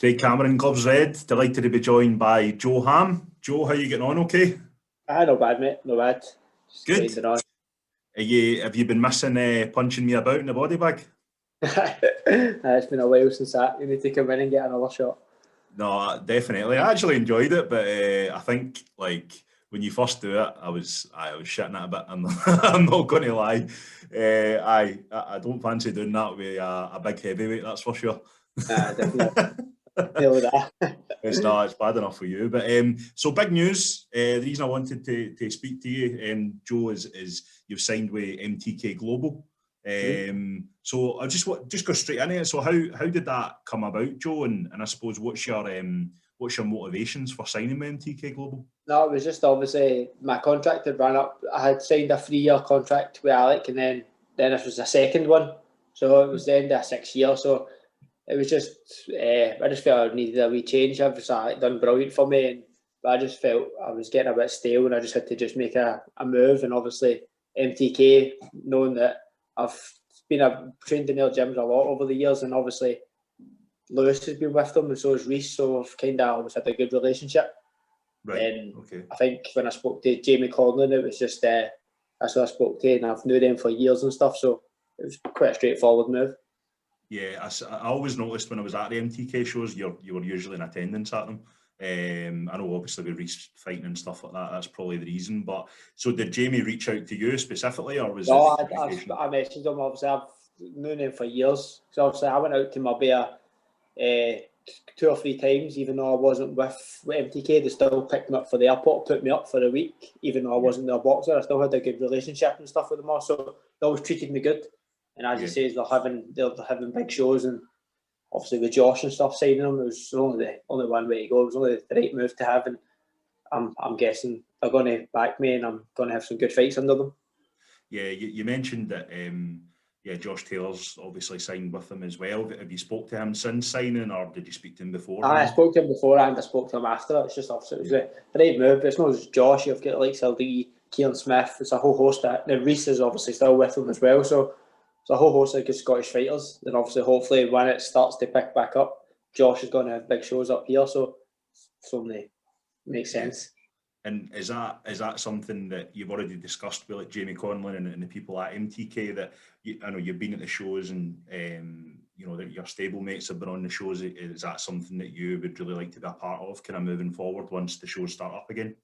Craig Cameron, Gloves Red. Delighted to be joined by Joe Ham. Joe, how are you getting on? Okay. No bad, mate. No bad. Just Good. grinding on. Have you been missing punching me about in the body bag? It's been a while since that. You need to come in and get another shot. No, definitely. I actually enjoyed it, but I think when you first do it, I was shitting it a bit. I'm not going to lie. I don't fancy doing that with a big heavyweight. That's for sure. Definitely. Deal with that. It's bad enough for you. But so big news. The reason I wanted to speak to you, Joe, is you've signed with MTK Global. So I just go straight into it. So how did that come about, Joe? And I suppose what's your motivations for signing with MTK Global? No, it was just obviously my contract had run up. I had signed a 3-year contract with Alec, and then this was a second one. So it was the end of a 6 year. So it was just I just felt I needed a wee change. Obviously, it done brilliant for me, but I just felt I was getting a bit stale, and I just had to just make a move. And obviously MTK, knowing that I've trained in their gyms a lot over the years, and obviously Lewis has been with them, and so has Reese. So I've kind of always had a good relationship. Right. And okay. I think when I spoke to Jamie Conlon, it was just that's who I spoke to, and I've known them for years and stuff. So it was quite a straightforward move. Yeah, I always noticed when I was at the MTK shows, you were usually in attendance at them. I know obviously with Reese fighting and stuff like that, that's probably the reason. But so did Jamie reach out to you specifically, or was no, it? I messaged him. Obviously, I've known him for years. So obviously, I went out to Marbella 2 or 3 times, even though I wasn't with MTK. They still picked me up for the airport, put me up for a week, even though I wasn't their boxer. I still had a good relationship and stuff with them all. So they always treated me good. And as you say, they're having big shows, and obviously with Josh and stuff signing them, it was only one way to go. It was only the right move to have, and I'm guessing they're going to back me, and I'm going to have some good fights under them. Yeah, you mentioned that. Josh Taylor's obviously signed with them as well. Have you spoke to him since signing, or did you speak to him before? I spoke to him before, and I spoke to him after. It's just obviously it was the right move. But it's not just Josh. You've got like Lee, Kieran Smith. It's a whole host. Now Reese is obviously still with them as well. So it's a whole host of good Scottish fighters. And obviously, hopefully, when it starts to pick back up, Josh is going to have big shows up here. So many makes sense. And is that something that you've already discussed with like Jamie Conlon and the people at MTK, that I know you've been at the shows, and that your stablemates have been on the shows? Is that something that you would really like to be a part of, kind of moving forward once the shows start up again?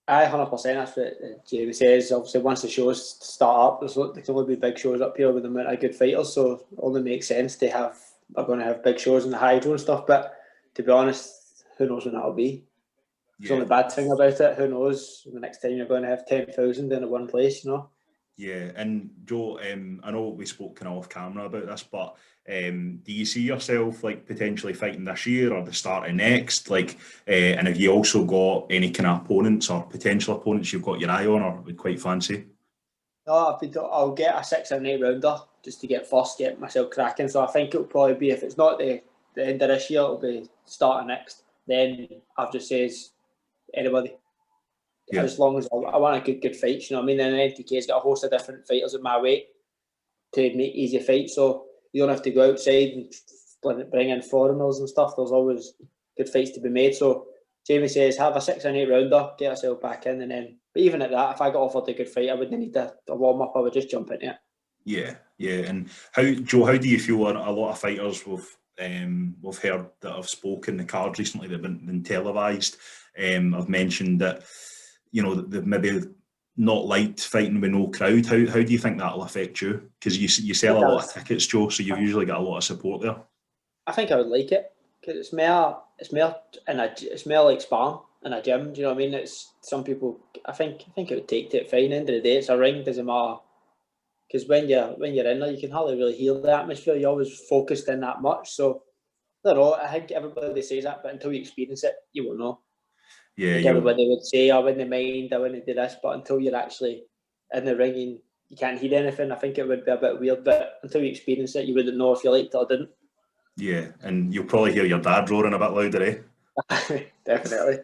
100%. That's what Jamie says. Obviously, once the shows start up, there can only be big shows up here with the amount of good fighters. So it only makes sense to have. They're going to have big shows in the Hydro and stuff. But to be honest, who knows when that'll be? It's the only bad thing about it. Who knows? The next time you're going to have 10,000 in one place, Yeah, and Joe, I know we spoke kind of off camera about this, but do you see yourself like potentially fighting this year or the start of next? And have you also got any kind of opponents or potential opponents you've got your eye on or would quite fancy? No, I'll get a 6 or 8 rounder just to get myself cracking. So I think it'll probably be, if it's not the end of this year, it'll be start of next. Then I've just says anybody. Yeah. As long as I want a good fight, you know what I mean? And NTK's got a host of different fighters at my weight to make easy fights, so you don't have to go outside and bring in foreigners and stuff. There's always good fights to be made. So Jamie says have a 6 and 8 rounder, get yourself back in, and then. But even at that, if I got offered a good fight, I wouldn't need a warm up. I would just jump into it. Yeah. And how do you feel a lot of fighters we've heard that have spoken the cards recently that have been televised? I've mentioned that they've maybe not liked fighting with no crowd. How do you think that'll affect you? Because you sell a lot of tickets, Joe, so you've usually got a lot of support there. I think I would like it because it's more like sparring in a gym. Do you know what I mean? It's some people. I think it would take to it fine. End of the day, it's a ring. Doesn't matter. Because when you're in there, you can hardly really hear the atmosphere. You're always focused in that much. So I don't know. I think everybody says that, but until you experience it, you won't know. Yeah, everybody would say, I wouldn't mind, I wouldn't do this, but until you're actually in the ring and you can't hear anything, I think it would be a bit weird. But until you experience it, you wouldn't know if you liked it or didn't. Yeah, and you'll probably hear your dad roaring a bit louder, eh? Definitely.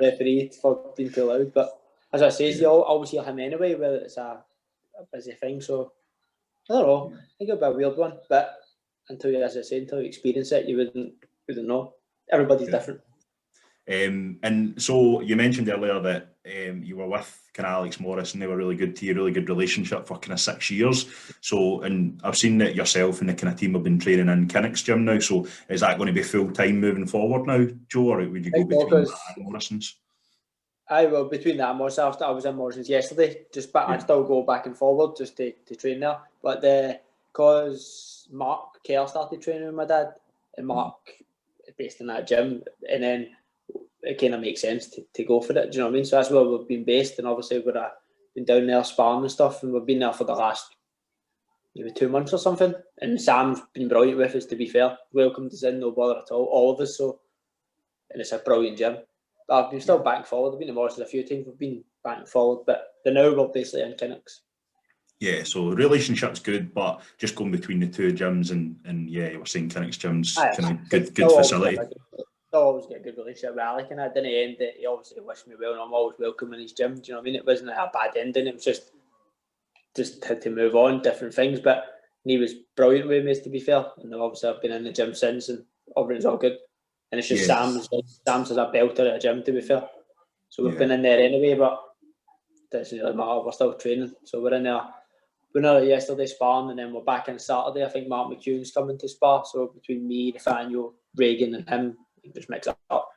Referee for being too loud. But as I say, you always hear him anyway, whether it's a busy thing. So I don't know. I think it'll be a weird one. But until you experience it, you wouldn't Wouldn't know. Everybody's different. And so you mentioned earlier that you were with kind of Alex Morris and they were really good to you, really good relationship for kind of 6 years. So, and I've seen that yourself and the kind of team have been training in Kinnock's gym now. So is that going to be full time moving forward now, Joe, or would you go between that and Morrison's? Well, between that and Morrison's, I was in Morrison's yesterday, I still go back and forward just to train there. But because Mark Kerr started training with my dad, and Mark is based in that gym, and then it kind of makes sense to go for it. Do you know what I mean? So that's where we've been based, and obviously we've been down there sparring and stuff, and we've been there for the last maybe 2 months or something. And Sam's been brilliant with us, to be fair. Welcomed us in, no bother at all of us. So, and it's a brilliant gym. But I've been still back and forward. I've been to Morrison's a few times. We've been back and forward, but now we're basically in Kinnock's. Yeah, so the relationship's good, but just going between the two gyms and yeah, you were saying Kinnock's gym's kind of good facility. I always get a good relationship with Alec, and I didn't end it. He obviously wished me well, and I'm always welcome in his gym. Do you know what I mean? It wasn't a bad ending. It was just had to move on, different things. But he was brilliant with me, to be fair. And obviously I've been in the gym since, and everything's all good. And it's just Sam's as a belter at a gym, to be fair. So we've been in there anyway, but it doesn't really matter. We're still training, so we're in there. We were in there yesterday sparring, and then we're back in Saturday. I think Mark McEwen's coming to spar. So between me, Nathaniel, Reagan, and him, just mix it up.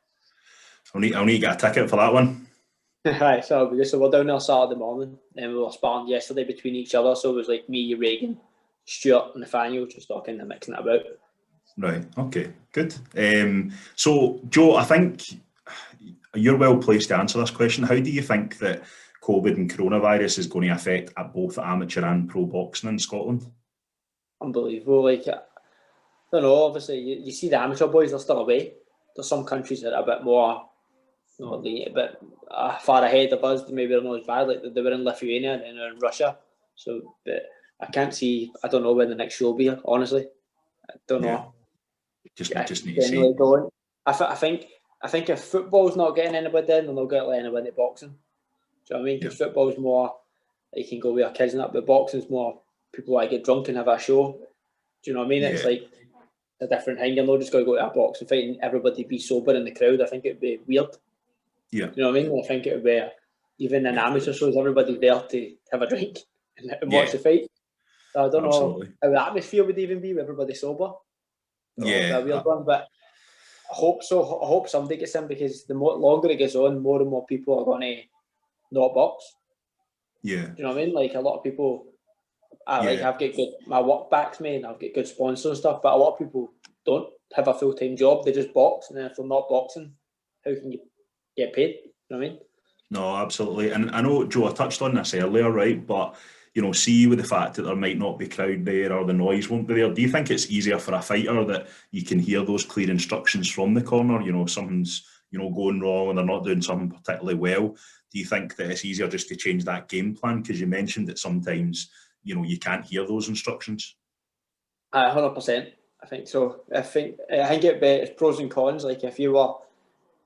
I'll need to get a ticket for that one. Right, so we're down there Saturday morning, and we were sparring yesterday between each other. So it was like me, Reagan, Stuart, and Nathaniel, just talking and mixing it about. Right. Okay. Good. So, Joe, I think you're well placed to answer this question. How do you think that COVID and coronavirus is going to affect both amateur and pro boxing in Scotland? Unbelievable. Like, I don't know. Obviously, you see the amateur boys are still away. There's some countries that are a bit more, a bit far ahead of us. Maybe they're not as bad. Like they were in Lithuania and they're in Russia. So, but I can't see. I don't know when the next show will be. Honestly, I don't know. Just need to see. I think if football's not getting anybody in, then they'll get anybody boxing. Do you know what I mean? Because football's more, you can go with your kids and that, but boxing's more people like get drunk and have a show. Do you know what I mean? It's like a different thing. You're not just going to go to a boxing fight and everybody be sober in the crowd. I think it'd be weird. Yeah. Do you know what I mean? I think it would be, even in amateur shows, everybody's there to have a drink and watch the fight. So I don't know how the atmosphere would even be with everybody sober. A weird one, but I hope so. I hope somebody gets in, because the longer it goes on, more and more people are going to not box. Yeah. Do you know what I mean? Like a lot of people, I've got good, my work backs me, and I've got good sponsors and stuff, but a lot of people don't have a full-time job. They just box, and then if they're not boxing, how can you get paid? You know what I mean? No, absolutely. And I know, Joe, I touched on this earlier, right? But see, with the fact that there might not be crowd there or the noise won't be there, do you think it's easier for a fighter that you can hear those clear instructions from the corner? Something's going wrong and they're not doing something particularly well. Do you think that it's easier just to change that game plan? Because you mentioned that sometimes you can't hear those instructions. 100%. I think so. I think it's pros and cons. Like if you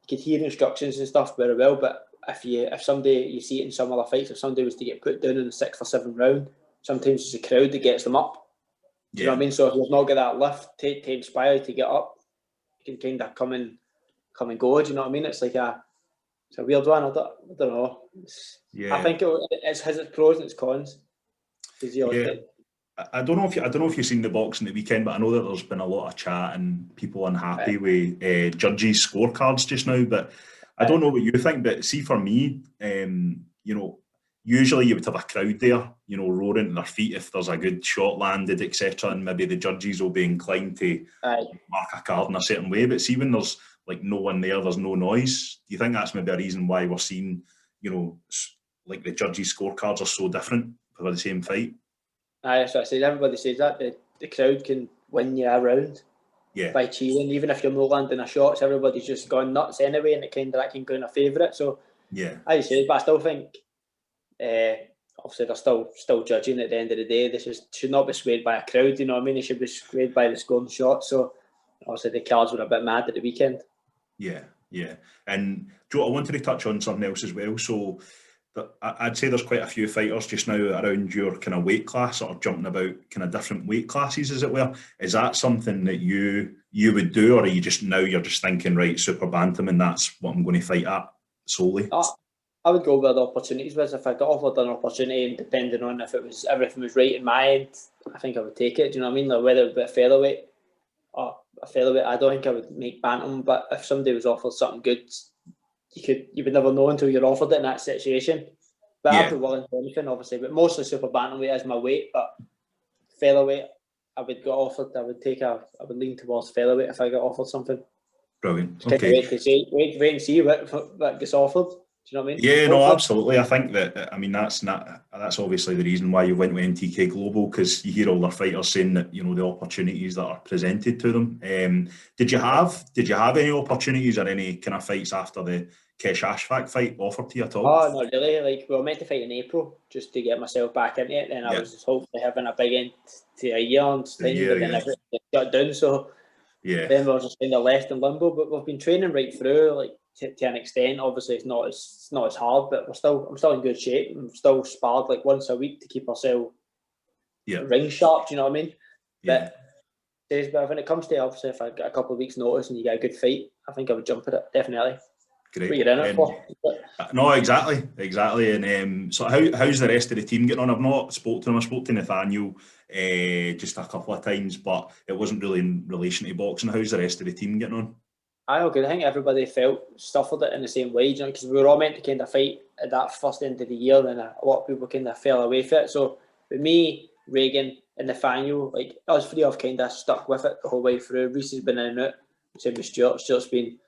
could hear instructions and stuff very well, but if somebody, you see it in some other fights, if somebody was to get put down in the 6th or 7th round, sometimes it's the crowd that gets them up. Do you know what I mean? So if you've not got that lift to inspire you to get up, you can kind of come and go. Do you know what I mean? It's like it's a weird one. I don't know. I think it has its pros and its cons. I don't know if you've seen the boxing the weekend, but I know that there's been a lot of chat and people unhappy with judges' scorecards just now. But I don't know what you think, but see, for me, usually you would have a crowd there, roaring to their feet if there's a good shot landed, etc. And maybe the judges will be inclined to mark a card in a certain way. But see, when there's no one there's no noise. Do you think that's maybe a reason why we're seeing, the judges' scorecards are so different for the same fight? That's what I said. Everybody says that the crowd can win you a round by cheering, even if you're not landing a shot. So everybody's just gone nuts anyway, and that can go in a favourite. So as you said, but I still think obviously they're still judging at the end of the day. This should not be swayed by a crowd. You know what I mean? It should be swayed by the scoring shots. So obviously the cards were a bit mad at the weekend. Yeah. And Joe, I wanted to touch on something else as well. So I'd say there's quite a few fighters just now around your kind of weight class, sort of jumping about kind of different weight classes, as it were. Is that something that you would do, or are you just now you're just thinking, right, super bantam, and that's what I'm going to fight at solely? I would go where the opportunities was. If I got offered an opportunity, and depending on if everything was right in my end, I think I would take it. Do you know what I mean? Like whether it be a featherweight or a featherweight, I don't think I would make bantam. But if somebody was offered something good, you would never know until you're offered it in that situation. But I'd be willing for anything, obviously. But mostly super bantamweight is my weight. But featherweight, I would get offered. I would lean towards featherweight if I got offered something. Brilliant. Just Okay. Wait and see what gets offered. Do you know what I mean? Yeah, no, absolutely. I think that, I mean, that's obviously the reason why you went with NTK Global, because you hear all their fighters saying that, you know, the opportunities that are presented to them. Did you have any opportunities or any kind of fights after the Kesh Ashfaq fight offered to you at all? Oh, not really. Like, we were meant to fight in April just to get myself back into it. Then I was just hopefully having a big end to a year and thing, but then everything got done. So then we were just kind of left in limbo. But we've been training right through, like to an extent. Obviously, it's not as hard, but I'm still in good shape. I'm still sparred like once a week to keep ourselves ring sharp. Do you know what I mean? Yeah. But when it comes to, obviously, if I get a couple of weeks' notice and you get a good fight, I think I would jump at it, definitely. Great. What you're in it for. No, exactly. And so how's the rest of the team getting on? I've not spoke to them. I spoke to Nathaniel just a couple of times, but it wasn't really in relation to boxing. How's the rest of the team getting on? I think everybody suffered it in the same way, because we were all meant to kind of fight at that first end of the year, and a lot of people kind of fell away from it. So with me, Reagan, and Nathaniel, like us three have kind of stuck with it the whole way through. Reese has been in and out. Same with Stuart. Stuart's been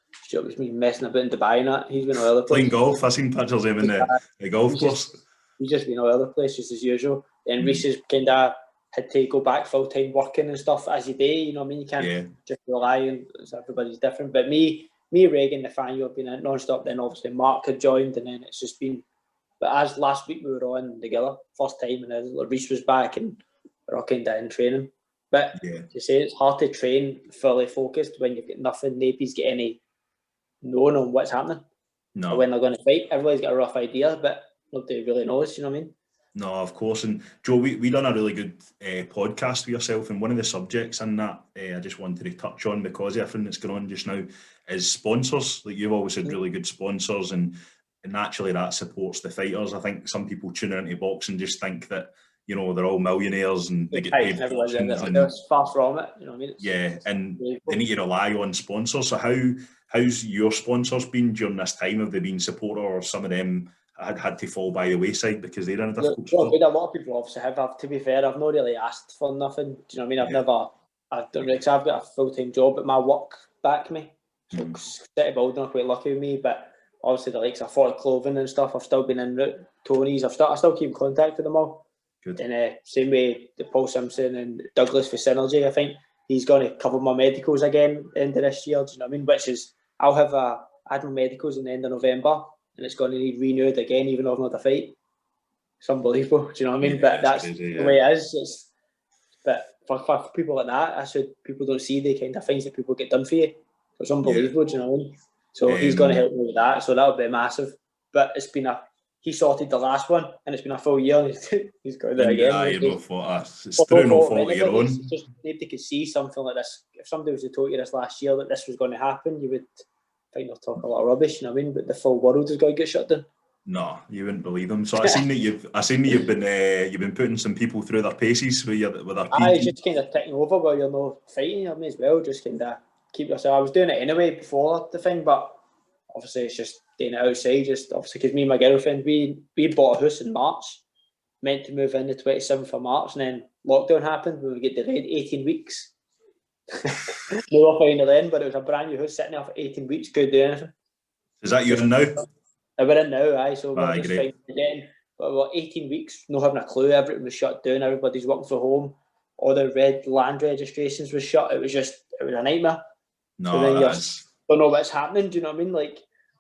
messing about in Dubai and that. He's been all over the place. Playing golf. I've seen pictures of him in the golf course. He's just been all over the place, just as usual. And Reese has kind of had to go back full-time working and stuff as you do. You know what I mean? You can't just rely on, everybody's different. But me, Reagan, Nathaniel have been in non-stop. Then obviously Mark had joined, and then it's just been. But as last week we were on together, first time, and then Reese was back, and we're all kind of in training. But to say it's hard to train fully focused when you've got nothing. Nobody's get any known on what's happening or when they're going to fight. Everybody's got a rough idea, but nobody really knows. You know what I mean? No, of course. And Joe, we done a really good podcast with yourself, and one of the subjects in that I just wanted to touch on, because of everything that's going on just now, is sponsors. Like, you've always had really good sponsors, and naturally that supports the fighters. I think some people tuning into boxing just think that, you know, they're all millionaires and they get paid. It's far from it. You know what I mean? And they need to rely on sponsors. So how's your sponsors been during this time? Have they been supportive, or some of them had to fall by the wayside because they're in a difficult spot? A lot of people obviously have. To be fair, I've not really asked for nothing. Do you know what I mean? I've don't really, 'cause I've got a full-time job, but my work back me. So City Building are quite lucky with me, but obviously the likes of Fort Clothing and stuff, I've still been in route. Tony's, I still keep in contact with them all. Good. And same way, the Paul Simpson and Douglas for Synergy, I think he's going to cover my medicals again end of this year. Do you know what I mean? Which is, I had my medicals in the end of November, and it's going to need renewed again, even though I've not a fight. It's unbelievable. Do you know what I mean? But that's crazy, the way it is. But for people like that, I said people don't see the kind of things that people get done for you. It's unbelievable. Do you know what I mean? So he's going to help me with that. So that'll be massive. But he sorted the last one, and it's been a full year, and he's got it again. It's through no fault of your own. Just nobody could see something like this. If somebody was to told you this last year that this was going to happen, you would think they'll talk a lot of rubbish. You know what I mean? But the full world is going to get shut down. No, you wouldn't believe them. So I seen that you've been putting some people through their paces with our PT. Just kind of taking over while you're not fighting. I mean, as well, just kind of keep yourself. I was doing it anyway before the thing, but obviously it's just doing it outside. Just obviously because me and my girlfriend, we bought a house in March, meant to move in the 27th of March, and then lockdown happened. We would get delayed 18 weeks. We were finding then, but it was a brand new house sitting there for 18 weeks. Couldn't do anything. Is that you're in now? We're in now, aye. So we're just finding again. But we're 18 weeks, not having a clue. Everything was shut down. Everybody's working from home. All the land registrations was shut. It was a nightmare. No, so then you don't know what's happening. Do you know what I mean? Like,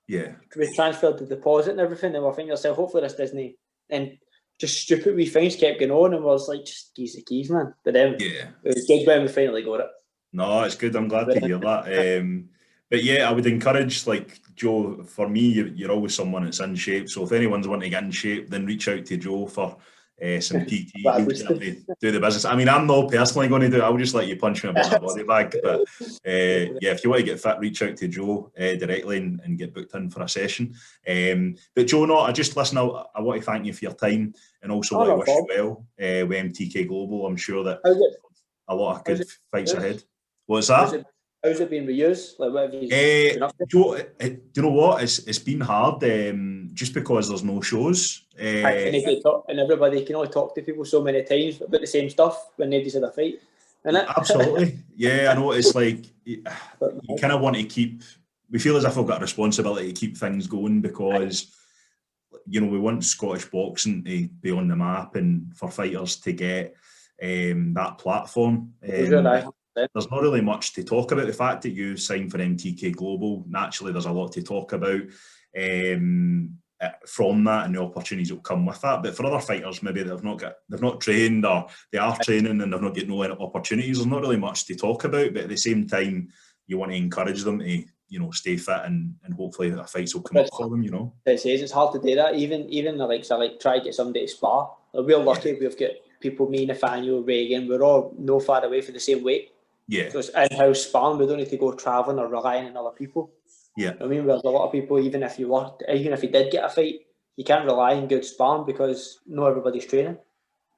we transferred the deposit and everything, and we're thinking yourself, hopefully this doesn't. And just stupid wee things kept going on, and we was like, just keys the keys, man. But then it was good when we finally got it. No, it's good. I'm glad to hear that. But yeah, I would encourage, like, Joe, for me, you're always someone that's in shape. So if anyone's wanting to get in shape, then reach out to Joe for some PT. But He'll certainly do the business. I mean, I'm not personally going to do it. I'll just let you punch me about my body bag. But yeah, if you want to get fit, reach out to Joe directly and get booked in for a session. But Joe, no, I just listen. I want to thank you for your time and also want to wish you well with MTK Global. I'm sure that a lot of good fights ahead. What's that? How's it been with you? Like, what have you been up to? Joe, do you know what? It's been hard just because there's no shows. And everybody can only talk to people so many times about the same stuff when nobody's had a fight. Absolutely. Yeah, I know. It's like you kind of want to keep. We feel as if we've got a responsibility to keep things going because, you know, we want Scottish boxing to be on the map and for fighters to get that platform. There's not really much to talk about. The fact that you signed for MTK Global, naturally, there's a lot to talk about from that and the opportunities that will come with that. But for other fighters, maybe they've not trained or they are training and they've not getting no opportunities. There's not really much to talk about. But at the same time, you want to encourage them to, you know, stay fit and hopefully the fights will come up for them. You know, it's hard to do that. Even the likes of like try to get somebody to spar. We're lucky. We've got people, me, Nathaniel, Reagan. We're all no far away for the same weight. Yeah. So it's in-house sparring. We don't need to go travelling or relying on other people. Yeah. I mean, there's a lot of people, even if you did get a fight, you can't rely on good sparring because not everybody's training.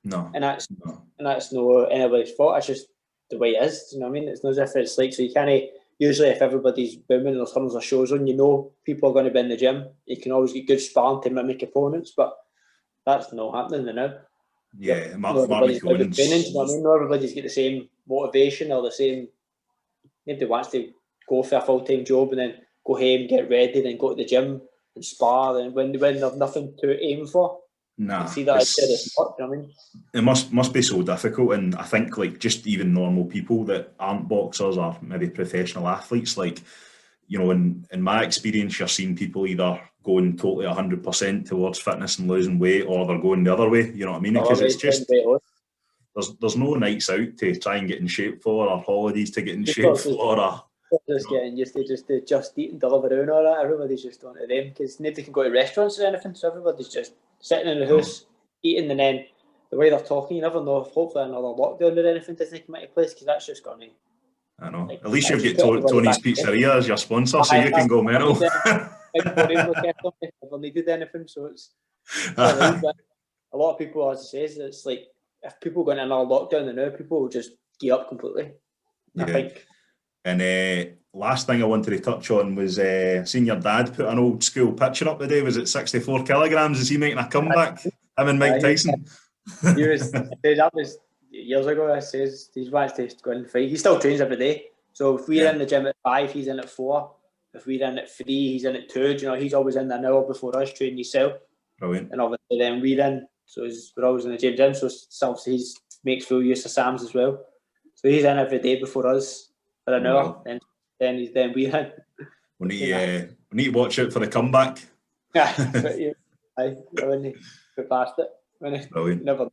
No. And that's no anybody's fault. It's just the way it is. You know what I mean? It's not as if it's like, so you can't, usually if everybody's booming and there's tons of shows on, you know people are going to be in the gym. You can always get good sparring to mimic opponents, but that's not happening now. Yeah, everybody's training, you know what I mean? Not everybody's get the same motivation or the same. Nobody wants to go for a full-time job and then go home, get ready, then go to the gym and spar. And when there's nothing to aim for, nah, see that you know what I mean? It must be so difficult, and I think like just even normal people that aren't boxers or maybe professional athletes, like, you know, in my experience, you're seeing people either going totally 100% towards fitness and losing weight, or they're going the other way. You know what I mean? Because it's just there's no nights out to try and get in shape for, or holidays to get in shape for, or just getting used to just eat and deliver and all that. Everybody's just on to them because nobody can go to restaurants or anything, so everybody's just sitting in the house eating, and then the way they're talking, you never know if hopefully another lockdown or anything doesn't come into place, because that's just going to. I know. Like, at least you've got Tony's Pizzeria as your sponsor, so you can go mental. Never needed anything, so it's a lot of people, as I say, it's like if people go into another lockdown now, people will just give up completely. Yeah. I think. And last thing I wanted to touch on was seeing your dad put an old school picture up today. Was it 64 kilograms? Is he making a comeback? Him and Mike Tyson. That was years ago. I says he wants to go and fight. He still trains every day. So if we're in the gym at 5, he's in at 4. If we're in at 3, he's in at 2. You know, he's always in an hour before us training himself. Brilliant. And obviously then we're in. So we're always in the gym. So obviously he makes full use of Sam's as well. So he's in every day before us for an hour. And then we're in. We need to watch out for the comeback. I wouldn't put past it. Brilliant. Never.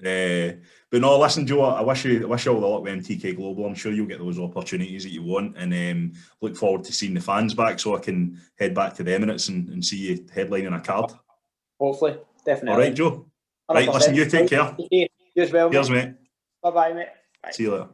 But no, listen, Joe, I wish you all the luck with MTK Global. I'm sure you'll get those opportunities that you want, and look forward to seeing the fans back so I can head back to the Emirates and see you headlining a card. Hopefully, definitely. All right, Joe. 100%. Right, listen, you take care. You as well, cheers, mate. Bye-bye, mate. Bye. See you later.